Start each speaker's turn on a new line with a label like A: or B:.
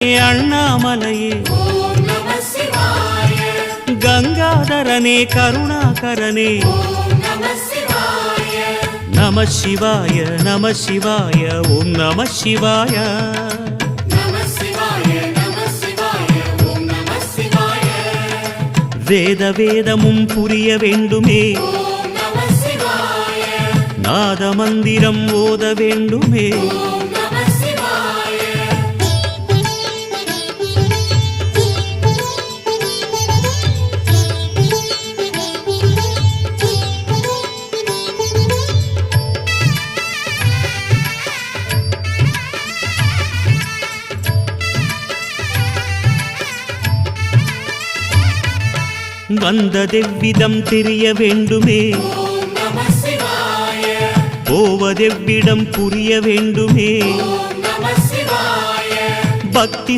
A: அண்ணாமலையே கங்காதரனே கருணாகரனே நம சிவாய நம சிவாய ஓம் நம சிவாய வேத வேதமும் புரிய வேண்டுமே நாத மந்திரம் ஓத வேண்டுமே வந்ததெவ்விதம் தெரிய வேண்டுமே போவதெவ்விடம் புரிய வேண்டுமே பக்தி